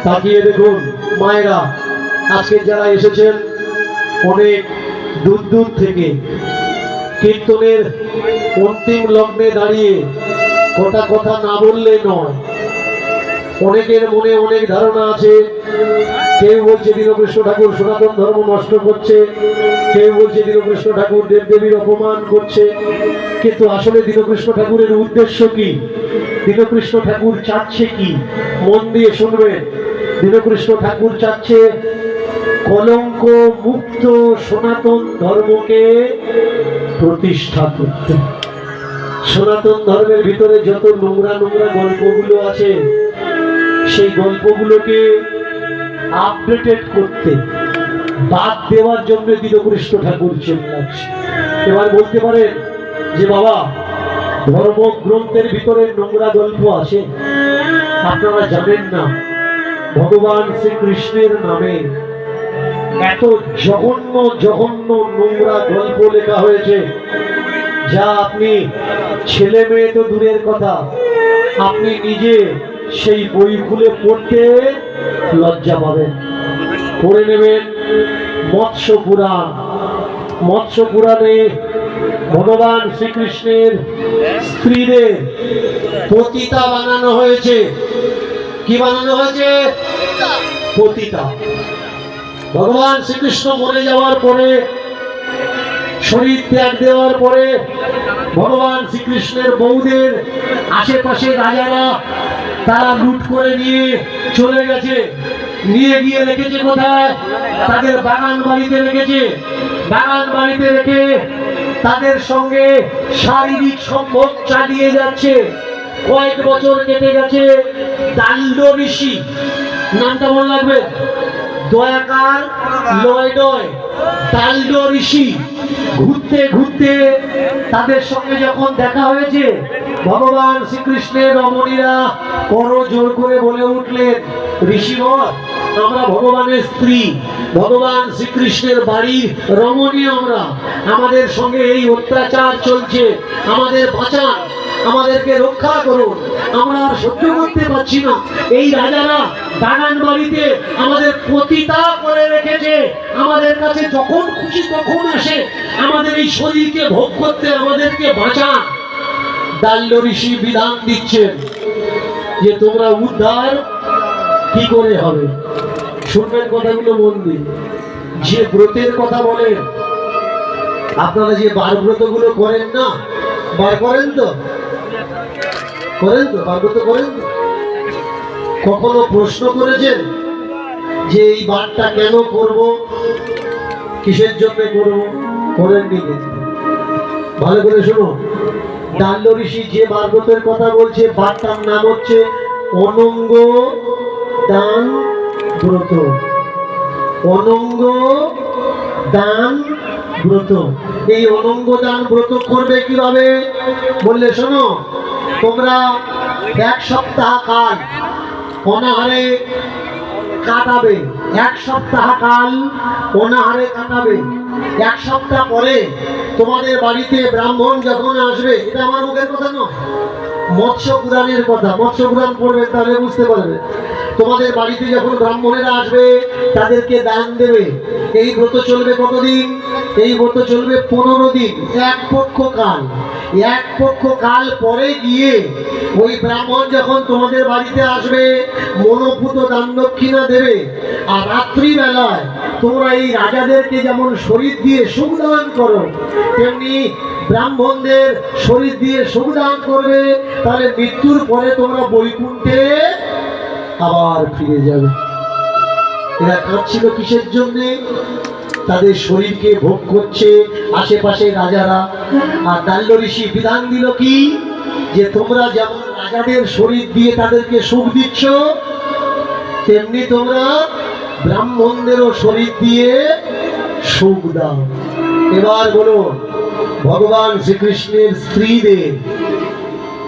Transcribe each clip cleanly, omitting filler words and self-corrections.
তাকিয়ে দেখুন মায়েরা, আজকে যারা এসেছেন অনেক দূর দূর থেকে, কীর্তনের অন্তিম লগ্নে দাঁড়িয়ে কটা কথা না বললে নয়। অনেকের মনে অনেক ধারণা আছে। কেউ বলছে দীনকৃষ্ণ ঠাকুর সনাতন ধর্ম নষ্ট করছে, কেউ বলছে দীনকৃষ্ণ ঠাকুর দেবদেবীর অপমান করছে। কিন্তু আসলে দীনকৃষ্ণ ঠাকুরের উদ্দেশ্য কি? দীনকৃষ্ণ ঠাকুর চাচ্ছে কি? মন দিয়ে শুনবেন। দীনকৃষ্ণ ঠাকুর চাচ্ছে কলঙ্ক মুক্ত সনাতন ধর্মকে প্রতিষ্ঠা করতে। সনাতন ধর্মের ভিতরে যত নোংরা নোংরা গল্পগুলো আছে, সেই গল্পগুলোকে আপডেটেড করতে, বাদ দেওয়ার জন্য দীনকৃষ্ণ ঠাকুর চিল্লাচ্ছে। এবার বলতে পারেন যে বাবা, ধর্মগ্রন্থের ভিতরে নোংরা গল্প আছে, আপনারা জানেন না ভগবান শ্রীকৃষ্ণের নামে এত জঘন্য জঘন্য নোংরা গল্প লেখা হয়েছে, যা আপনি ছেলে মেয়ে তো দূরের কথা, আপনি নিজে সেই বই খুলে পড়তে লজ্জা পাবেন। পড়ে নেবেন মৎস্য পুরাণ। মৎস্য পুরাণে ভগবান শ্রীকৃষ্ণের স্ত্রীদের পতিতা বানানো হয়েছে। কি বানানো হয়েছে? পতিতা। ভগবান শ্রীকৃষ্ণ মরে যাওয়ার পরে, শরীর ত্যাগ দেওয়ার পরে, ভগবান শ্রীকৃষ্ণের বউদের আশেপাশে রাজারা তারা লুট করে নিয়ে চলে গেছে। নিয়ে গিয়ে রেখেছে কোথায়? তাদের বাগান বাড়িতে রেখেছে। বাগান বাড়িতে রেখে তাদের সঙ্গে শারীরিক সম্ভোগ চালিয়ে যাচ্ছে। কয়েক বছর কেটে গেছে। দাণ্ড ঋষি, নামটা মনে রাখবে, দয়াকার লয় নয়, দাণ্ড ঋষি ঘুরতে ঘুরতে তাদের সঙ্গে যখন দেখা হয়েছে, ভগবান শ্রীকৃষ্ণের রমণীরা কর জোর করে বলে উঠলেন, ঋষিবর, আমরা ভগবানের স্ত্রী, ভগবান শ্রীকৃষ্ণের বাড়ির রমণী আমরা, আমাদের সঙ্গে এই অত্যাচার চলছে, আমাদের বাঁচান, আমাদেরকে রক্ষা করুন, আমরা আর সহ্য করতে পারছি না। এই রাজারা বাগান বাড়িতে আমাদের পতিতা করে রেখেছে, আমাদের কাছে যখন খুশি তখন আসে, আমাদের এই শরীরকে ভোগ করতে, আমাদেরকে বাঁচান। দাল্য ঋষি বিধান দিচ্ছেন যে তোমরা উদ্ধার কি করে হবে? শুনবেন কথাগুলো মন দিয়ে। যে ব্রতের কথা বলেন, আপনারা যে বার ব্রতগুলো করেন না, বার করেন তো? করেন তো? বার ব্রত করেন তো? কখনো প্রশ্ন করেছেন যে এই বারটা কেন করব, কিসের জন্য করব? করেননি। কিন্তু ভালো করে শুনুন, দাণ্ড ঋষি যে বার ব্রতের কথা বলছে, বারটার নাম হচ্ছে অনঙ্গ দান ব্রত। অনঙ্গ দান ব্রত। এই অনঙ্গ দান ব্রত করবে কিভাবে বললে শোনো, তোমরা এক সপ্তাহ কাল অনাহারে কাটাবে। এক সপ্তাহ কাল অনাহারে কাটাবে। এক সপ্তাহ পরে তোমাদের বাড়িতে ব্রাহ্মণ যখন আসবে, এটা আমার মুখের কথা নয়, মৎস্য পুরাণের কথা। মৎস্য পুরাণ পড়বে, তাহলে বুঝতে পারবে। তোমাদের বাড়িতে যখন ব্রাহ্মণেরা আসবে, তাদেরকে দান দেবে। এই ব্রত চলবে কতদিন? এই ব্রত চলবে 15 দিন, এক পক্ষ কাল। এক পক্ষ কাল পরে গিয়ে ওই ব্রাহ্মণ যখন তোমাদের বাড়িতে আসবে, মনোভূত দান দক্ষিণা দেবে। আর রাত্রিবেলায় তোমরা এই রাজাদেরকে যেমন শরীর দিয়ে সুখ দান করো, তেমনি ব্রাহ্মণদের শরীর দিয়ে সুখ দান করবে। তাহলে মৃত্যুর পরে তোমরা বৈকুণ্ঠে আবার ফিরে যাবে। এরা কাঁদছিল কিসের জন্যে? তাদের শরীরকে ভোগ করছে আশেপাশে রাজারা। আর দাল্য ঋষি বিধান দিল কি, যে তোমরা যেমন রাজাদের শরীর দিয়ে তাদেরকে সুখ দিচ্ছ, তেমনি তোমরা ব্রাহ্মণদেরও শরীর দিয়ে সুখ দাও। এবার বলো, ভগবান শ্রীকৃষ্ণের স্ত্রীদের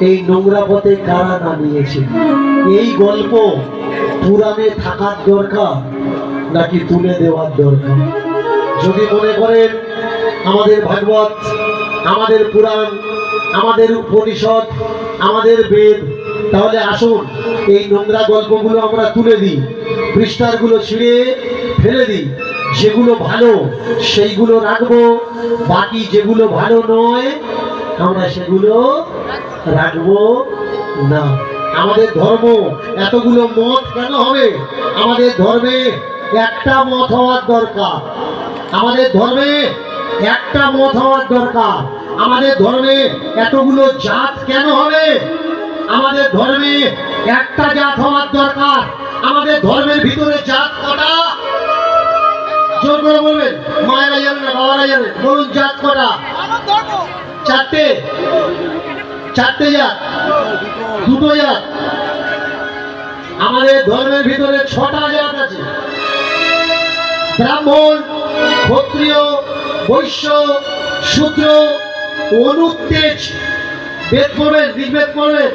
এই নোংরা পথে কারা নামিয়েছে? এই গল্প পুরাণে থাকার দরকার নাকি তুলে দেওয়ার দরকার? যদি মনে করেন আমাদের ভাগবত, আমাদের পুরাণ, আমাদের উপনিষদ, আমাদের বেদ তাহলে আসুন এই নোংরা গল্পগুলো আমরা তুলে দিই, পৃষ্ঠাগুলো ছিঁড়ে ফেলে দিই। যেগুলো ভালো সেইগুলো রাখবো, বাকি যেগুলো ভালো নয় আমরা সেগুলো রাখবো না। আমাদের ধর্ম এতগুলো মত কেন হবে? আমাদের ধর্মে একটা মত হওয়ার দরকার। আমাদের ধর্মে একটা মত হওয়ার দরকার। আমাদের ধর্মে এতগুলো জাত কেন হবে? আমাদের ধর্মে একটা জাত হওয়ার দরকার। আমাদের ধর্মের ভিতরে জাত কটা? জোর করে বলবেন, মায়েরা জানেন না বাবারা জানেন, বলুন জাত কটা? চারটে। চারটে জাত, দুটো জাত। আমাদের ধর্মের ভিতরে ছটা জাত আছে। ব্রাহ্মণ, ক্ষত্রিয়, বৈশ্য, শূদ্র, অনুত্তেজ। বেদ পড়বেন, ঋগ্বেদ পড়বেন।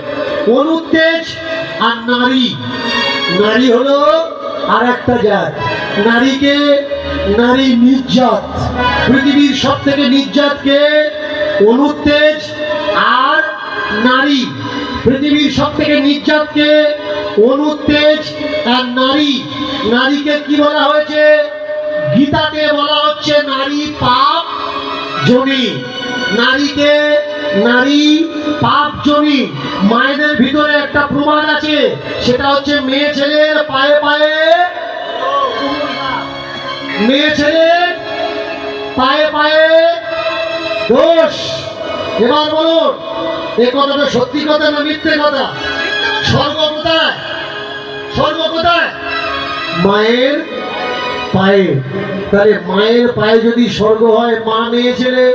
অনুত্তেজ আর নারী। নারী হলো আর একটা জাত। নারীকে নারী নির্যাত। পৃথিবীর সব থেকে নির্যাতকে অনুত্তেজ আর নারী। পৃথিবীর সব থেকে নির্যাতকে অনুত্তেজ আর নারী। নারীকে কি বলা হয়েছে? গীতাতে বলা হচ্ছে নারী পাপ জনি। নারীকে নারী পাপ জনি। মায়েদের ভিতরে একটা প্রমাণ আছে, সেটা হচ্ছে মেয়ে ছেলের পায়ে পায়ে, মেয়ে ছেলের পায়ে পায়ে দোষ। এবার বলুন, এ কথাটা সত্যি কথা না মিথ্যে কথা? স্বর্গ কোথায়? স্বর্গ কোথায়? মায়ের পায়ে। তাহলে মায়ের পায়ে যদি স্বর্গ হয়, মা মেয়ে ছেলে,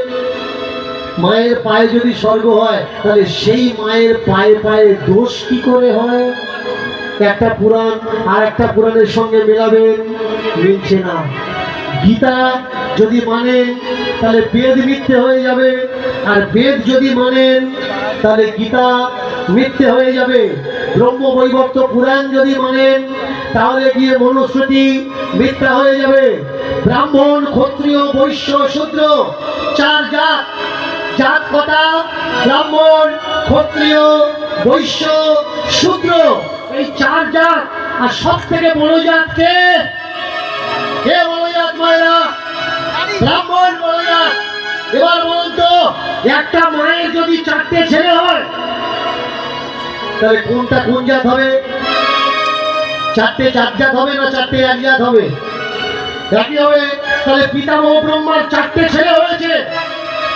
মায়ের পায়ে যদি স্বর্গ হয়, তাহলে সেই মায়ের পায়ে পায়ে দোষ কি করে হয়? একটা পুরাণ আর একটা পুরাণের সঙ্গে মেলাবেন, মিলছে না। গীতা যদি মানেন তাহলে বেদ মিথ্যে হয়ে যাবে, আর বেদ যদি মানেন তাহলে গীতা মিথ্যে হয়ে যাবে। ব্রহ্মবৈবর্ত পুরাণ যদি মানেন তাহলে গিয়ে মনুস্মৃতি মিথ্যা হয়ে যাবে। ব্রাহ্মণ, ক্ষত্রিয়, বৈশ্য, শূদ্র, চার জাত। জাত কটা? ব্রাহ্মণ, ক্ষত্রিয়, বৈশ্য, শূদ্র, এই চার জাত। আর সব থেকে বড় জাত কে? কে বড় জাত মায়েরা? ব্রাহ্মণ বড় জাত। এবার বলুন তো, একটা মায়ের যদি চারটে ছেলে হয় তাহলে কোনটা কোন জাত হবে? চারটে চার জাত হবে না চারটে এক জাত হবে? একই হবে। তাহলে পিতামহ ব্রহ্মার চারটে ছেলে হয়েছে,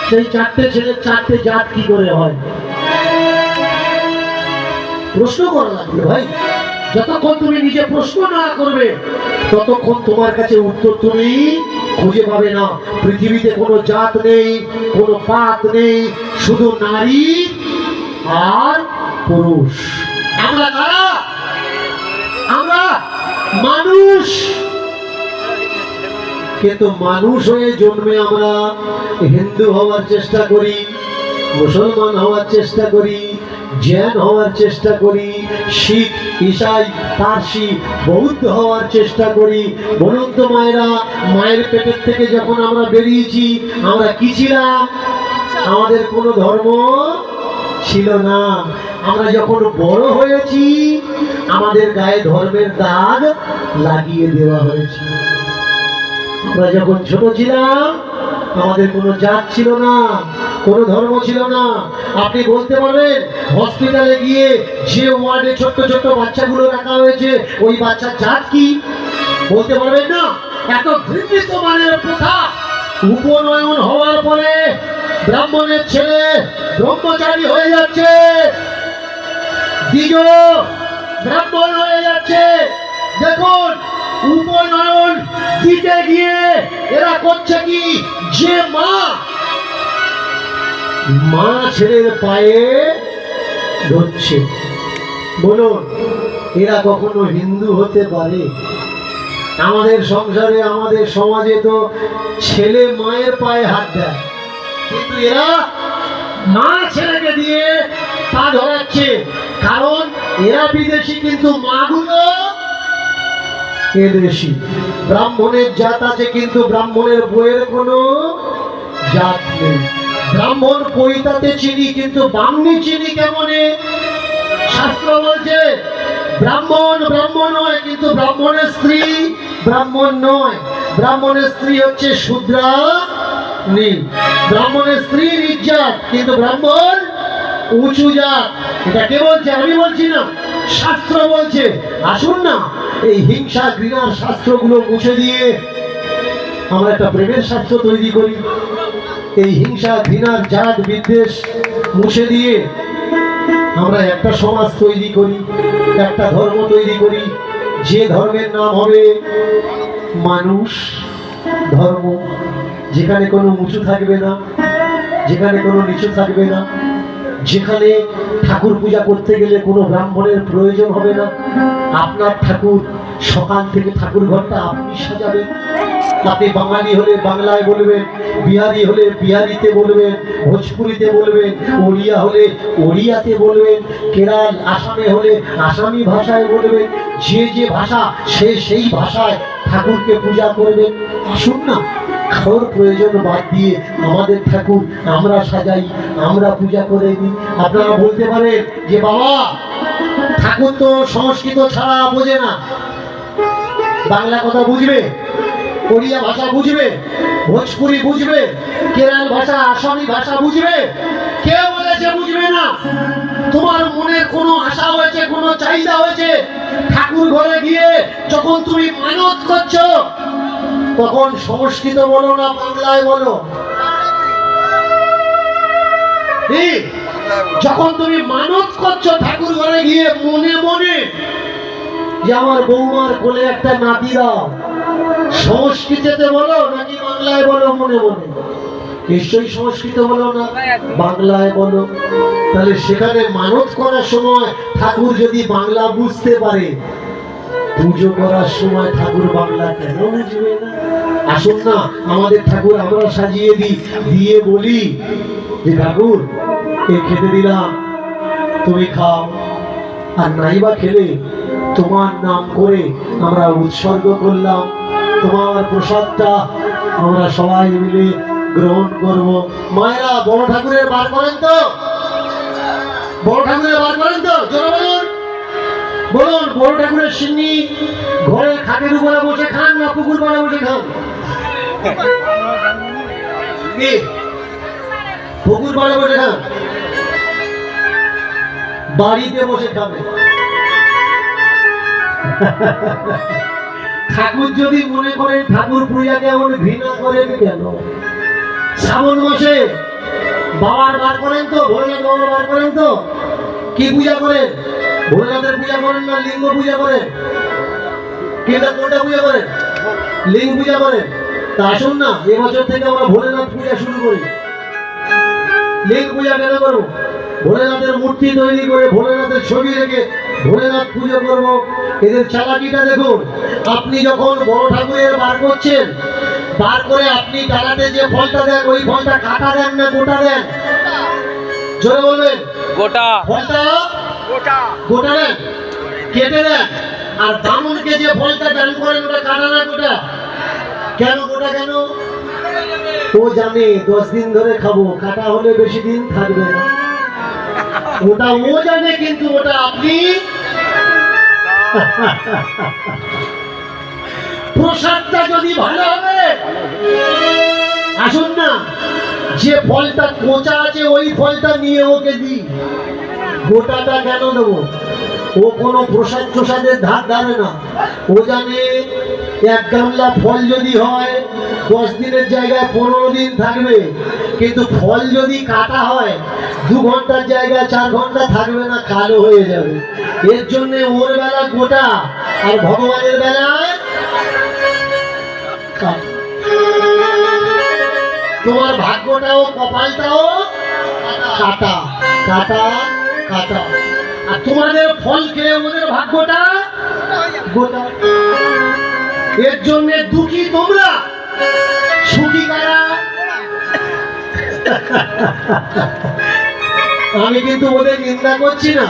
সেই চারটে ছেলের চারটে জাত কি করে হয়? প্রশ্ন করা লাগবে ভাই। যতক্ষণ তুমি নিজে প্রশ্ন না করবে ততক্ষণ তোমার কাছে উত্তর তুমি খুঁজে পাবে না। পৃথিবীতে কোনো জাত নেই, কোনো পাত নেই, শুধু নারী আর পুরুষ। আমরা কারা? আমরা মানুষ। কিন্তু মানুষ হয়ে জন্মে আমরা হিন্দু হওয়ার চেষ্টা করি, মুসলমান হওয়ার চেষ্টা করি, জৈন হওয়ার চেষ্টা করি, শিখ, ঈসাই, পারসি, বৌদ্ধ হওয়ার চেষ্টা করি। বলুন তো মায়েরা, মায়ের পেটের থেকে যখন আমরা বেরিয়েছি আমরা কি ছিলাম? আমাদের কোনো ধর্ম ছিল না। আমরা যখন বড় হয়েছি আমাদের গায়ে ধর্মের দাগ লাগিয়ে দেওয়া হয়েছে। আমরা যখন ছোট ছিলাম আমাদের কোনো জাত ছিল না, কোনো ধর্ম ছিল না। আপনি বলতে পারবেন হসপিটালে গিয়ে যে ওয়ার্ডে ছোট্ট ছোট্ট বাচ্চাগুলো রাখা হয়েছে ওই বাচ্চার জাত কি? বলতে পারবেন না। এত ঘৃণিত মানের প্রথা। উপনয়ন হওয়ার পরে ব্রাহ্মণের ছেলে ব্রহ্মচারী হয়ে যাচ্ছে, দ্বিজ ব্রাহ্মণ হয়ে যাচ্ছে। দেখুন, উপনয়ন দিতে গিয়ে এরা করছে কি? যে মা ছেলের পায়ে ধরছে। বলুন, এরা কখনো হিন্দু হতে পারে? আমাদের সংসারে, আমাদের সমাজে তো ছেলে মায়ের পায়ে হাত দেয়, কিন্তু এরা মা ছেলেকে দিয়ে পা ধরাচ্ছে। কারণ এরা বিদেশি কিন্তু মাগুলো এদেশি। ব্রাহ্মণের জাত আছে কিন্তু ব্রাহ্মণের বইয়ের কোনো জাত নেই। ব্রাহ্মণ পৈতাতে চিনি কিন্তু বামনি চিনি কেমনে? শাস্ত্র বলছে ব্রাহ্মণ ব্রাহ্মণ নয়, কিন্তু ব্রাহ্মণের স্ত্রী ব্রাহ্মণ নয়। ব্রাহ্মণের স্ত্রী হচ্ছে শূদ্রা, ব্রাহ্মণের স্ত্রী নিচ জাত, কিন্তু ব্রাহ্মণ উঁচু জাত। এটা কে বলছে? আমি বলছি না, শাস্ত্র বলছে। আসুন না এই হিংসা ঘৃণার শাস্ত্রগুলো মুছে দিয়ে আমরা একটা প্রেমের শাস্ত্র তৈরি করি। এই হিংসা ঘৃণার জাত বিদ্বেষ মুছে দিয়ে আমরা একটা সমাজ তৈরি করি, একটা ধর্ম তৈরি করি, যে ধর্মের নাম হবে মানুষ ধর্ম, যেখানে কোনো উঁচু থাকবে না, যেখানে কোনো নিচু থাকবে না, যেখানে ঠাকুর পূজা করতে গেলে কোনো ব্রাহ্মণের প্রয়োজন হবে না। আপনার ঠাকুর সকাল থেকে ঠাকুর ঘরটা আপনি সাজাবেন। আপনি বাঙালি হলে বাংলায় বলবেন, বিহারি হলে বিহারিতে বলবেন, ভোজপুরিতে বলবেন, ওড়িয়া হলে ওড়িয়াতে বলবেন, কেরাল আসামে হলে আসামি ভাষায় বলবেন। যে যে ভাষা সে সেই ভাষায় ঠাকুরকে পূজা করবেন। আসুন না কারোর প্রয়োজন বাদ দিয়ে আমাদের ঠাকুর আমরা সাজাই, আমরা পূজা করে দিই। আপনারা বলতে পারেন যে বাবা ঠাকুর তো সংস্কৃত ছাড়া বোঝে না, বাংলা কথা বুঝবে, ওড়িয়া ভাষা বুঝবে, ভোজপুরি বুঝবে, কেরাল ভাষা আসামি ভাষা বুঝবে? কে বলেছে বুঝবে না? তোমার মনে কোনো আশা হয়েছে, কোনো চাহিদা হয়েছে, ঠাকুর ঘরে গিয়ে যখন তুমি মানত করছো তখন সংস্কৃত বলো না বাংলায় বলো? যখন তুমি মানত করছো ঠাকুর ঘরে গিয়ে মনে মনে যে আমার বৌমার কোলে একটা নাতি দাও, সংস্কৃতিতে বলো নাকি বাংলায় বলো? মনে মনে নিশ্চয়ই সংস্কৃত বলো না, বাংলায় বলো। তাহলে সেখানে মানত করার সময় ঠাকুর যদি বাংলা বুঝতে পারে, পুজো করার সময় ঠাকুর বাংলা কেন বুঝবে না? আসুন না আমাদের ঠাকুর আমরা সাজিয়ে দিই, দিয়ে বলি যে ঠাকুর এই খেতে দিলাম, তুমি খাও, আর নাইবা খেলে তোমার নাম করে আমরা উৎসর্গ করলাম, তোমার প্রসাদটা আমরা সবাই মিলে গ্রহণ করব। মায়েরা বড় ঠাকুরের বার করেন তো, বড় ঠাকুরের বার করেন তো, জোরে বলুন, বলুন। বড় ঠাকুরের সিন্নি ঘরের খাটের উপরে বসে খান না পুকুর পাড়ে বসে খান? পুকুর পাড়ে বসে খান, বাড়িতে বসে খাবে। ঠাকুর যদি মনে করেন ঠাকুর পূজাকে এমন ঘৃণা করেন কেন? শ্রাবণ মাসে বাবার বার করেন তো, ভোলেনাথ বাবার বার করেন তো, কি পূজা করেন? ভোলেনাথের পূজা করেন না লিঙ্গ পূজা করেন? কোনটা পূজা করেন? লিঙ্গ পূজা করেন। তা আসুন না এবছর থেকে আমরা ভোলেনাথ পূজা শুরু করি। লিঙ্গ পূজা কেন করবো? ভোলেনাথের মূর্তি তৈরি করে ভোলেনাথের ছবি রেখে ভোলেনাথ পুজো করবো। এদের চালাকিটা দেখুন। আপনি যখন বড় ঠাকুরের বার করছেন, বার করে আপনি ডালাতে যে ফলটা দেন ওই ফলটা কাটা দেন না গোটা দেন? জোরে বলবেন। গোটা। ফলটা গোটা গোটা দেন, কেটে দেন। আর বামুনকে যে ফলটা দান করেন ওটা কাটা না গোটা? কেন গোটা কেন? ও জানে 10 দিন ধরে খাবো, কাটা হলে বেশি দিন থাকবে না। ওটা ও জানে, কিন্তু ওটা আপনি। প্রসাদটা যদি ভালো হবে, আসুন না যে ফলটা কোঁচা আছে ওই ফলটা নিয়ে ওকে দিই, গোটাটা কেন দেবো? ও কোনো প্রসাদের ধার ধারে না। ও জানে এক গামলা ফল যদি হয় 10 দিনের জায়গায় 15 দিন থাকবে, কিন্তু ফল যদি কাটা হয় 2 ঘন্টার জায়গায় 4 ঘন্টা থাকবে না, কালো হয়ে যাবে। এর জন্য ওর বেলা গোটা আর ভগবানের বেলায় তোমার ভাগ্যটাও কপালটাও কাটা কাটা কাটা, আর তোমাদের ফল খেয়ে ওদের ভাগ্যটা গোটা। এর জন্য দুঃখী তোমরা, সুখী কারা? আমি কিন্তু ওদের নিন্দা করছি না,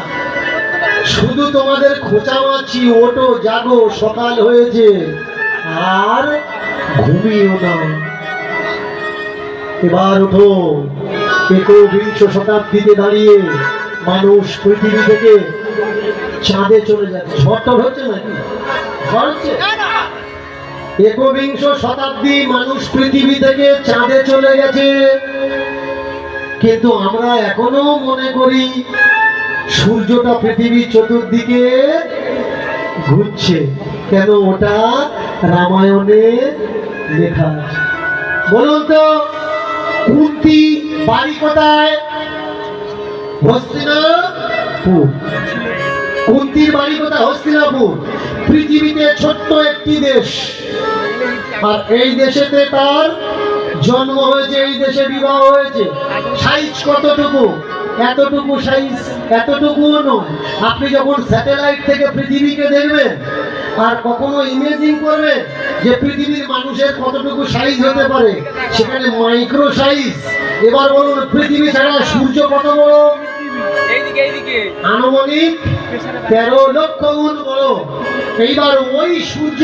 শুধু তোমাদের খোঁচা মারছি। ওটো, জাগো, সকাল হয়েছে, আর ঘুমিও না। এবার ওঠো। 21 শতাব্দীতে দাঁড়িয়ে মানুষ পৃথিবী থেকে চাঁদে চলে যাচ্ছে। ঝড়টা হচ্ছে নাকি? ঝড় হচ্ছে? একবিংশ শতাব্দী মানুষ পৃথিবী থেকে চাঁদে চলে গেছে, কিন্তু আমরা এখনো মনে করি সূর্যটা পৃথিবীর চতুর্দিকে ঘুরছে। কেন? ওটা রামায়ণে লেখা আছে। বলুন তো, কুন্তী বাড়ি কোথায়? হস্তিনাপুর। কুন্তীর বাড়ি কোথায়? হস্তিনাপুর। পৃথিবীতে ছোট্ট একটি দেশ, আর এই দেশেতে তার জন্ম হয়েছে, এই দেশে বিবাহ হয়েছে। সাইজ কতটুকু? এতটুকু সাইজ, এতটুকুও নয়। আপনি যখন স্যাটেলাইট থেকে পৃথিবীকে দেখবেন আর কখনো ইমেজিং করবেন যে পৃথিবীর মানুষের কতটুকু সাইজ হতে পারে, সেখানে মাইক্রো সাইজ। এবার বলুন, পৃথিবী ছাড়া সূর্য কত বড়? আনুমানিক 13 লক্ষ গুণ বড়। এইবার ওই সূর্য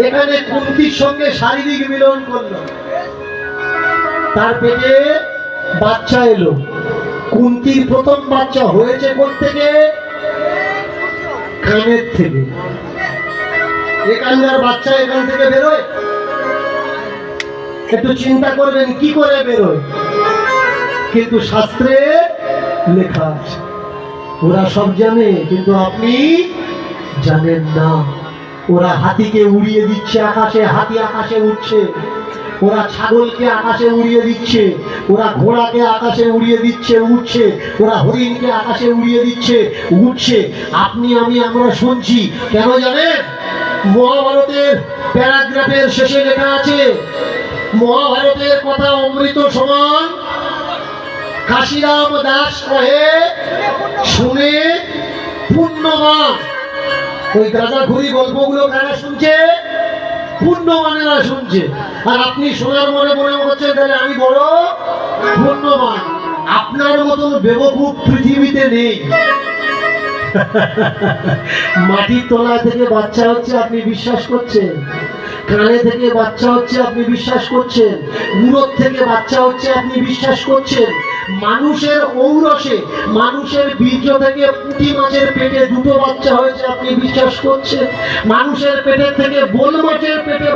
এখানে কুন্তীর সঙ্গে শারীরিক মিলন করলো, তার পেটে বাচ্চা এলো। কুন্তীর প্রথম বাচ্চা হয়েছে কোথা থেকে? কানের থেকে। এখানকার বাচ্চা এখান থেকে বেরোয়? একটু চিন্তা করবেন কি করে বেরোয়। কিন্তু শাস্ত্রে লেখা আছে। ওরা সব জানে, কিন্তু আপনি জানেন না। ওরা হাতিকে উড়িয়ে দিচ্ছে আকাশে, হাতি আকাশে উঠছে। ওরা ছাগলকে আকাশে উড়িয়ে দিচ্ছে, ওরা ঘোড়াকে আকাশে উড়িয়ে দিচ্ছে, উঠছে। ওরা হরিণকে আকাশে উড়িয়ে দিচ্ছে, উঠছে। আপনি আমি আমরা শুনছি। কেন জানেন? মহাভারতের প্যারাগ্রাফের শেষে লেখা আছে, মহাভারতের কথা অমৃত সমান, কাশিরাম দাস কহে শুনে পুণ্যবান। ওই গাঁজাখুরি গল্পগুলো কারা শুনছে? পুণ্যবানেরা শুনছে। আর আপনি শোনার মনে মনে হচ্ছে তাহলে আমি বড় পুণ্যবান। আপনার মতন বেবকুফ পৃথিবীতে নেই। মাটির তলা থেকে বাচ্চা হচ্ছে, আপনি বিশ্বাস করছেন? কানে থেকে বাচ্চা হচ্ছে, আপনি বিশ্বাস করছেন? উরোর থেকে বাচ্চা হচ্ছে, আপনি বিশ্বাস করছেন? মানুষের ঔরসে, মানুষের বীর্য থেকে পুঁটি মাছের পেটে 2টো বাচ্চা হয়েছে, আপনি বিশ্বাস করছেন? মানুষের পেটের থেকে বোল মাছের পেটে